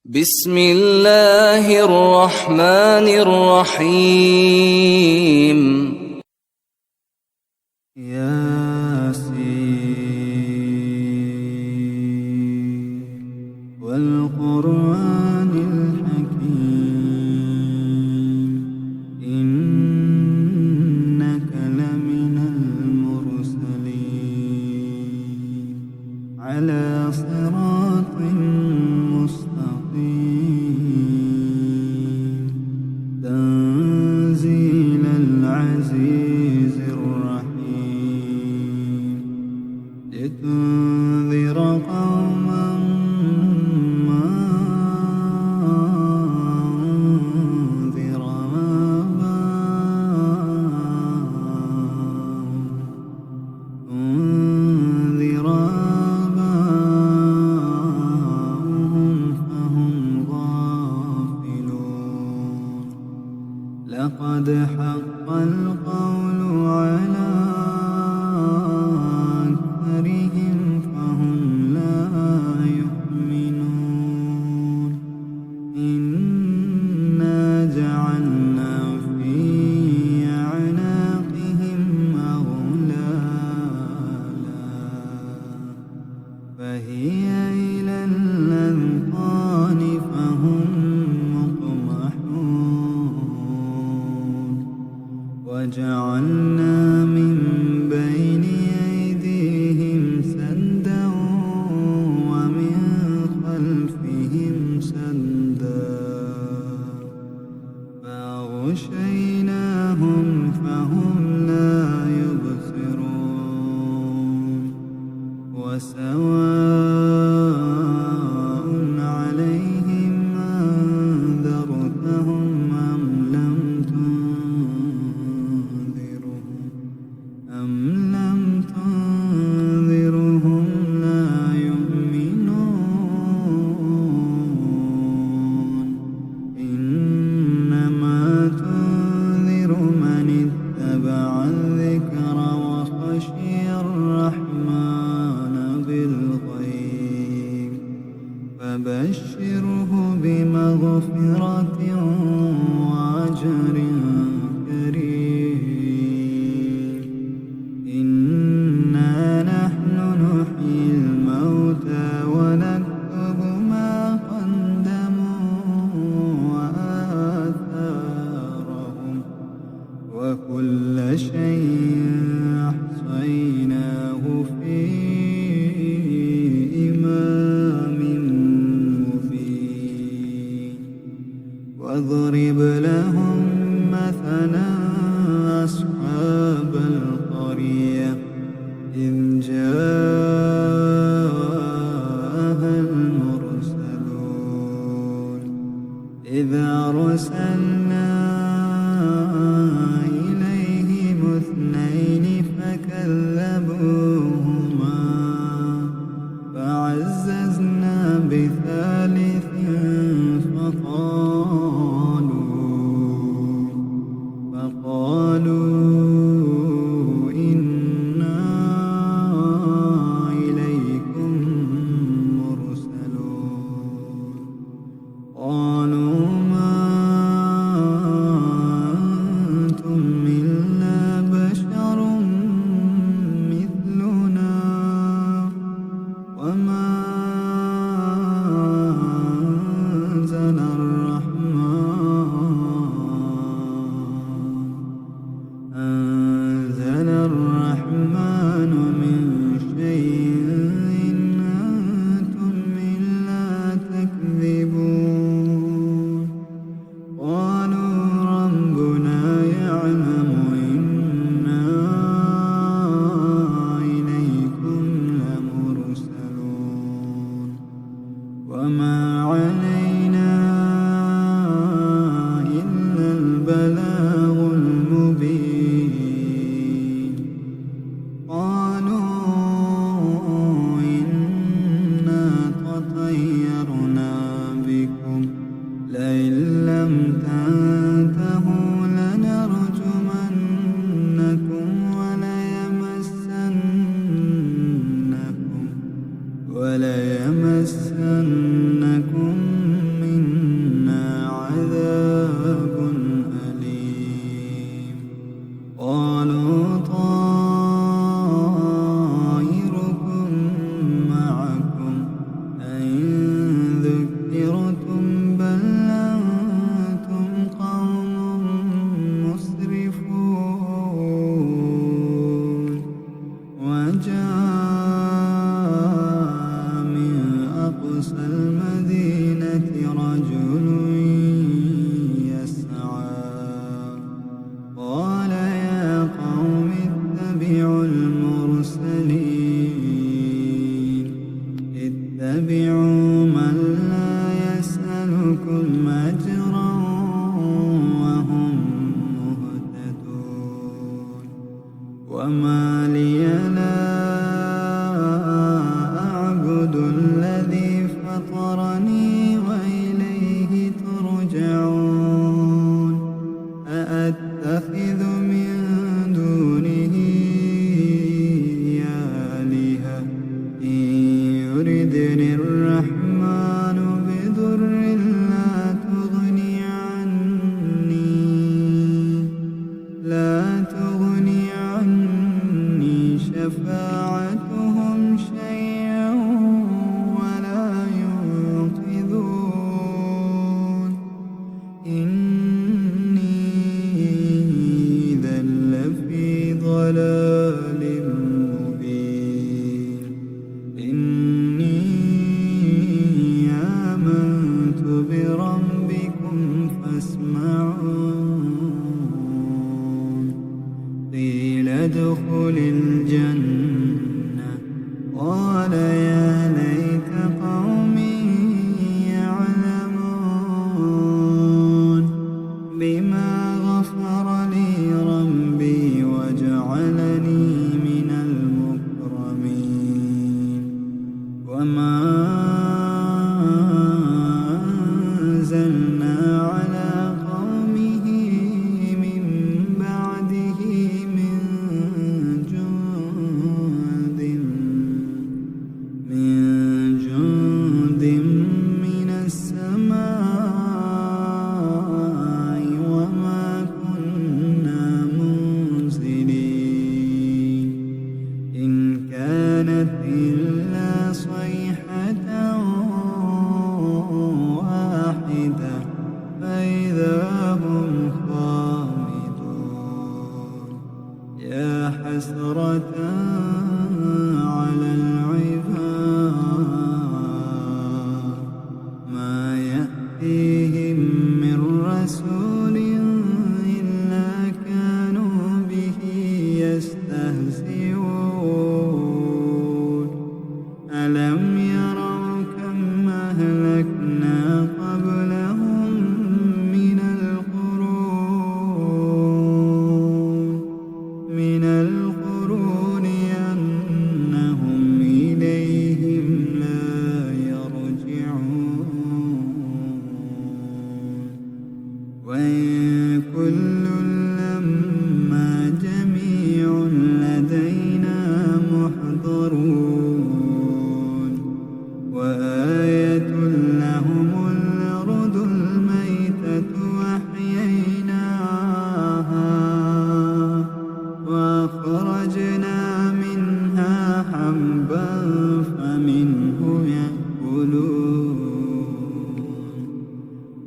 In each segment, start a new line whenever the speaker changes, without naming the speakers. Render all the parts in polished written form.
بسم الله الرحمن الرحيم.
ياسين والقرآن الحكيم إنك لمن المرسلين على صراط مستقيم تنزيل العزيز الرحيم لتنذر قوما ما أنذر آباؤهم فهم غافلون لقد حق القول على أكثرهم فهم لا يؤمنون إنا جعلنا في أعناقهم أغلالا فهي إلى الأذقان فهم مقمحون وجعلنا من بين أيديهم سدا ومن خلفهم سدا فأغشيناهم فهم لا يبصرون وسواء عليهم أنذرتهم أم لم تنذرهم لا يؤمنون إنما تنذر من اتبع الذكر وخشي الرحمن بالغيب فبشره بمغفرة وأجر كريم إنا نحن نحيي الموتى ونكتب ما قدموا وآثارهم وكل شيء أحصيناه في إمام مبين واضرب لهم مثلا أصحاب القرية إذ جاءها المرسلون إذ أرسلنا إليهم اثنين فكذبوهما فعززنا بثالث فقالوا إنا إليكم مرسلون قالوا ما أنتم إلا بشر مثلنا وما أنزل الرحمن من شيء إن أنتم إلا تكذبون قالوا ربنا يعلم إنا إليكم لمرسلون وما علينا إلا البلاغ المبين قالوا إنا تطيرنا بكم لئن لم تنتهوا لنرجمنكم وليمسنكم اتبعوا من لا يسألكم أجرا وهم مهتدون وما لي لا أعبد الذي فطرني وإليه ترجعون أأتخذ من دونه آلهة إن يردني الرحمن بضر لا تغني عني شفاعتهم شيئا ولا ينقذون إني إذا لفي ضلال مبين إني آمنت بربكم فاسمعون قيل ادخل الجنة قال يا ليت قومي يعلمون بما غفر لي ربي وجعلني من المكرمين وما أنزلنا على قومه من بعده من جند من السماء وما كنا منزلين إن كانت إلا صيحة واحدة فإذا هم خامدون يا حسرة على العباد ما يأتيهم من رسول إلا كانوا به يستهزئون ألم يروا كم أهلكنا قبلهم من القرون أنهم إليهم لا يرجعون وإن كل لما جميع لدينا محضرون وآية لهم الأرض الميتة أحييناها وأخرجنا منها حبا فمنه يأكلون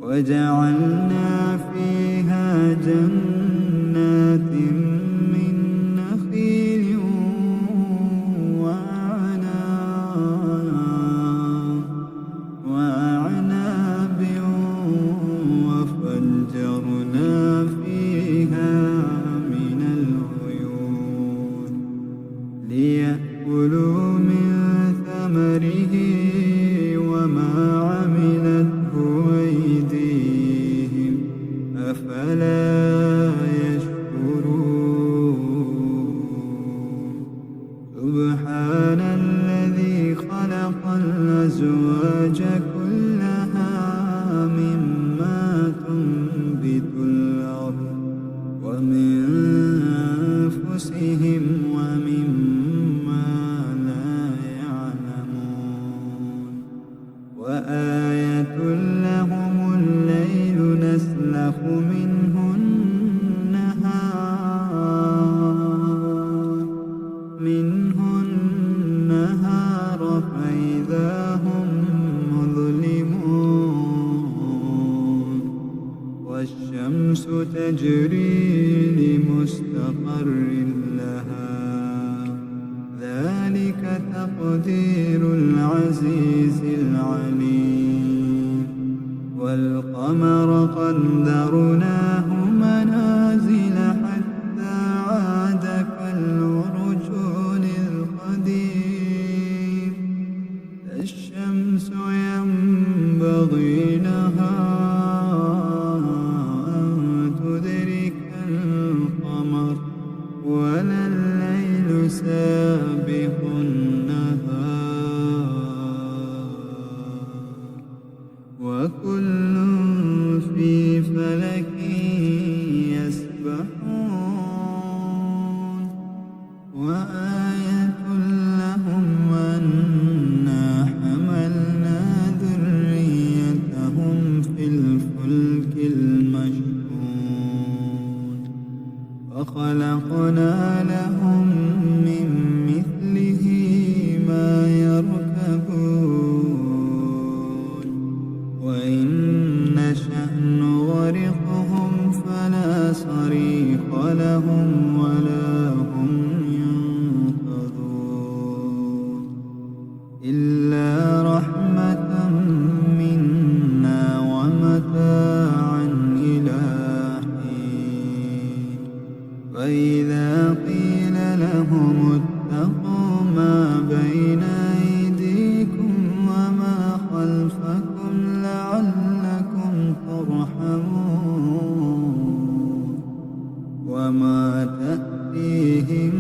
وجعلنا فيها جنات من نخيل وأعناب وفجرنا فيها من العيون ليأكلوا من ثمره وما عملته أيديهم أفلا يشكرون سبحان الذي خلق الأزواج كلها مما تنبت الأرض ومن أنفسهم ومما لا يعلمون وآية لهم الليل نسلخ منه النهار فإذا هم مظلمون والشمس تجري لمستقر لها ذلك تقدير العزيز العليم والقمر قدرناه منازل حتى عاد كالعرجون القديم الشمس ينبغي لها أن تدرك القمر ولا الليل سابق النهار وكل في فلك يسبحون وآية لهم أنا حملنا ذريتهم في الفلك المشحون وخلقنا لهم من مثله ما يركبون وإن نشأ نغرقهم فلا صريخ لهم ولا هم ينقذون إلا رحمة منا ومتاعا إلى حين فإذا قيل لهم اتقوا ما بين أيديكم وما خلفكم لعلكم ترحمون وما تأتيهم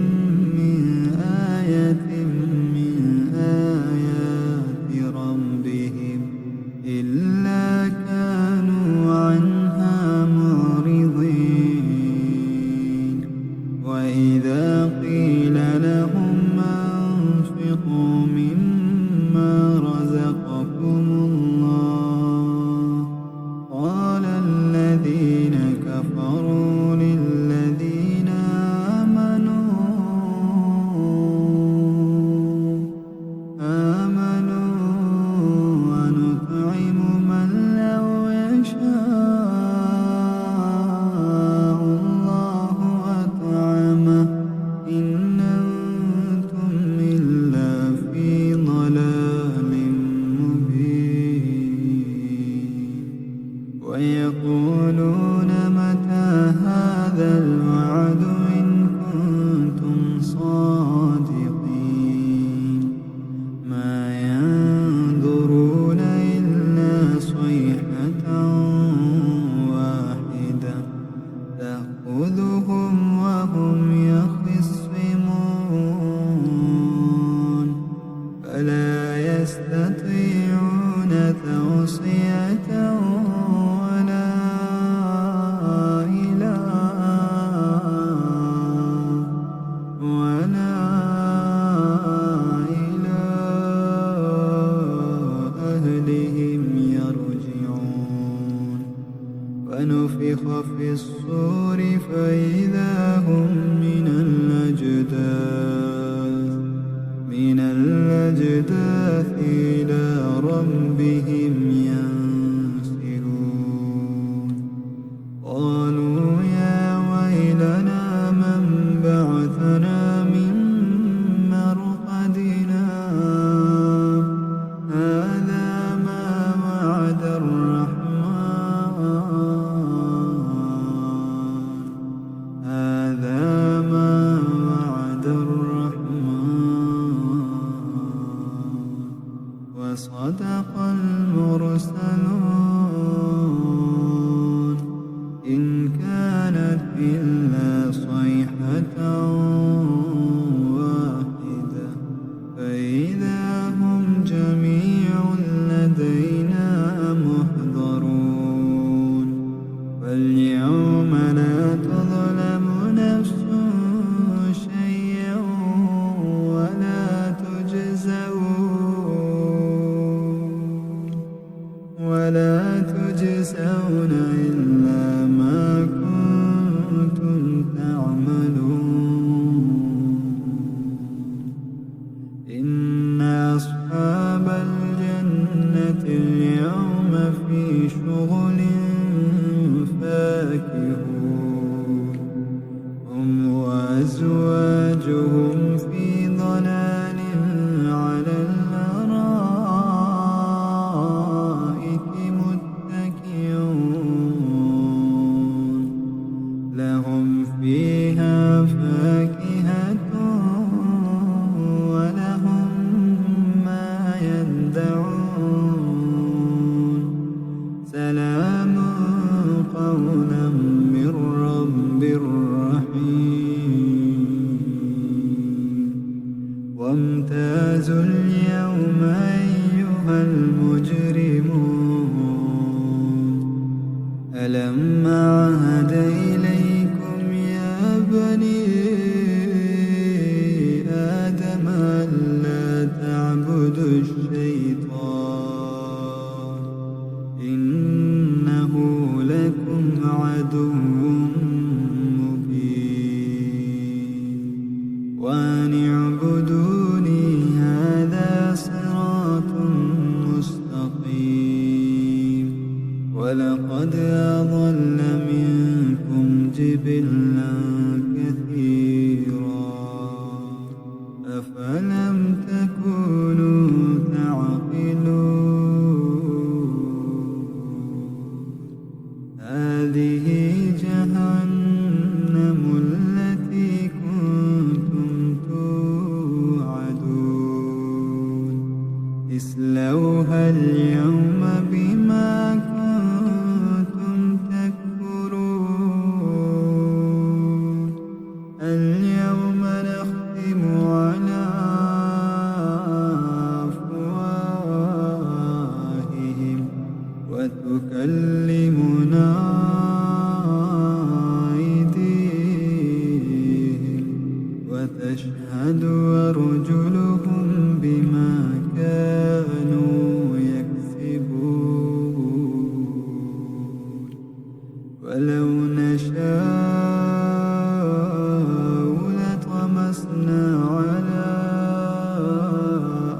من آية من آيات ربهم إلا كانوا عنها معرضين وإذا قيل لهم أنفقوا مما رزقكم الله قال الذين كفروا للذين آمنوا ونطعم من لو يشاء الله أطعمه إن أنتم إلا في ضلال مبين ويقولون متى هذا الوعد إن كنتم صادقين ما ينظرون إلا صيحة واحدة تأخذهم وهم يخصمون فلا يستطيعون توصية ولا إلى أهلهم يرجعون ونفخ في الصور فإذا هم من الأجداث إلى ربهم ينسلون قالوا يا ويلنا من بعثنا من مرقدنا هذا ما وعد الرحمن وصدق المرسلون إن كانت إلا صيحة واحدة فإذا هم جميع لدينا محضرون فاليوم لا تظلم نفس شيئا ولا تجزون إلا ما كنتم تعملون إن أصحاب الجنة اليوم في شغل فاكهون هم وأزواجهم في ضلال على الأرائك متكئون لهم فيها فاكهة ولهم ما يدعون المجرمون ألم أعهد إليكم يا بني آدم ألا تعبدوا الشيطان إنه لكم عدو مبين وأن اعبدوني هذا صراط مستقيم ولقد أضل منكم جبلا كثيرا أفلم تكونوا تعقلون هذه جهنم التي كنتم توعدون اصلوها اليوم بما كنتم تكفرون اليوم نختم على أفواههم وتكلمنا أيديهم وتشهد أرجلهم بما كانوا يكسبون ولو نشاء لطمسنا على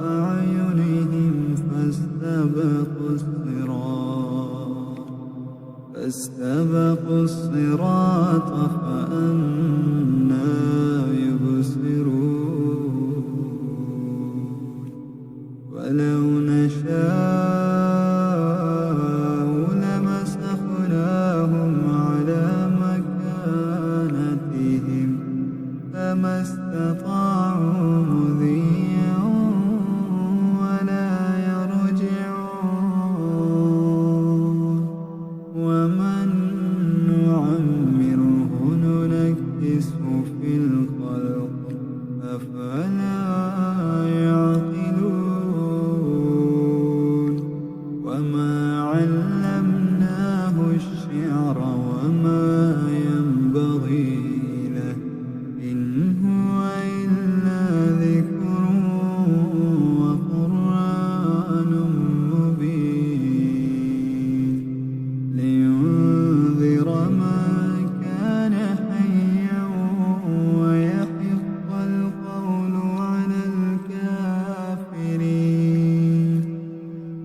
أعينهم فاستبقوا الصراط فأنى يبصرون ولو نشاء لمسخناهم على مكانتهم فما استطاعوا مضيا ولا يرجعون ومن نعمره ننكسه في الخلق أفلا يعقلون وما علمناه الشعر وما ينبغي له إن هو إلا ذكر وقرآن مبين لينذر من كان حيا ويحق القول على الكافرين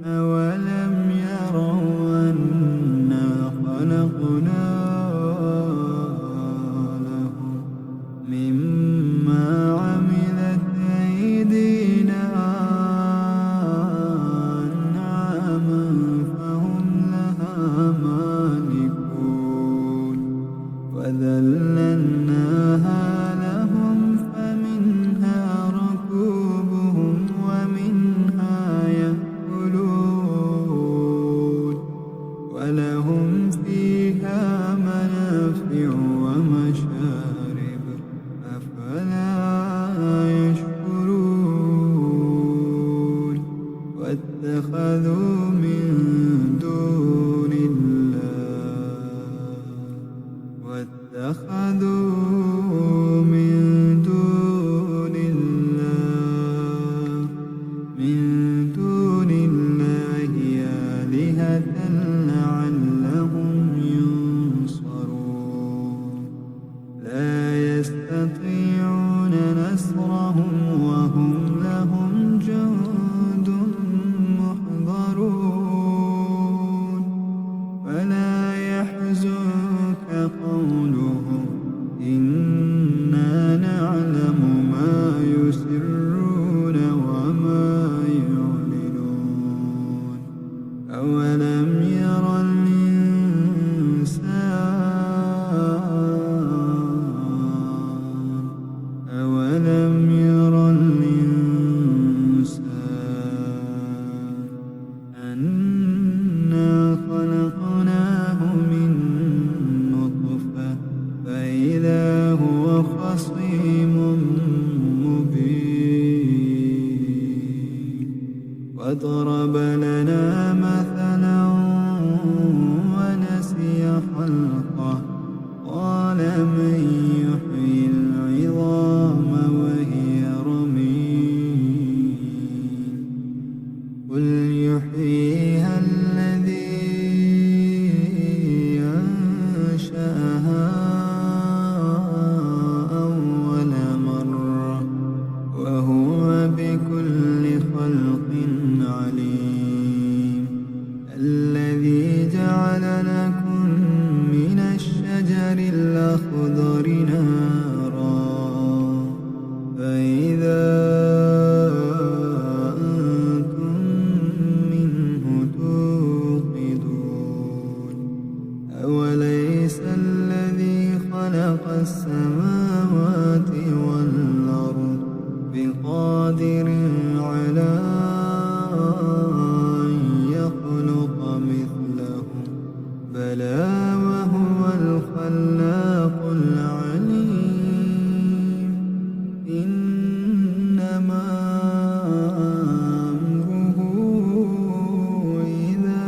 أولم يروا أنا خلقنا لهم مما عملت أيدينا أنعاما فهم لها مالكون وذللناها لهم فمنها ركوبهم ومنها يأكلون ولهم فيها منافع ومشارب أفلا يشكرون واتخذوا من دون الله آلهة لعلهم ينصرون لا يستطيعون نصرهم وهم لهم جند محضرون فلا يحزنك قولهم إنا نعلم ما يسرون وما يعلنون أولم يرى الإنسان أنا خلقناه من نطفة فإذا هو خصيم مبين وضرب لنا مثلا ونسي خلقه قال من يحيي العظام وهي رميم قل يحييها الذي أنشأها أول مرة وهو بكل خلق عليم الذي جعل لكم من الشجر الأخضر نارا فإذا أنتم منه توقدون أوليس الذي خلق السماوات والأرض بقادر على أن يخلق مثلهم بلى وهو الخلاق العليم إنما أمره إذا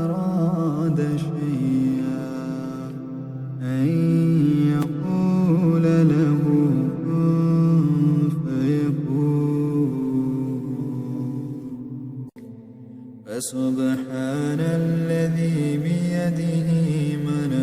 أراد شيئا أن يقول له كن فيكون فسبحان الذي بيده ملكوت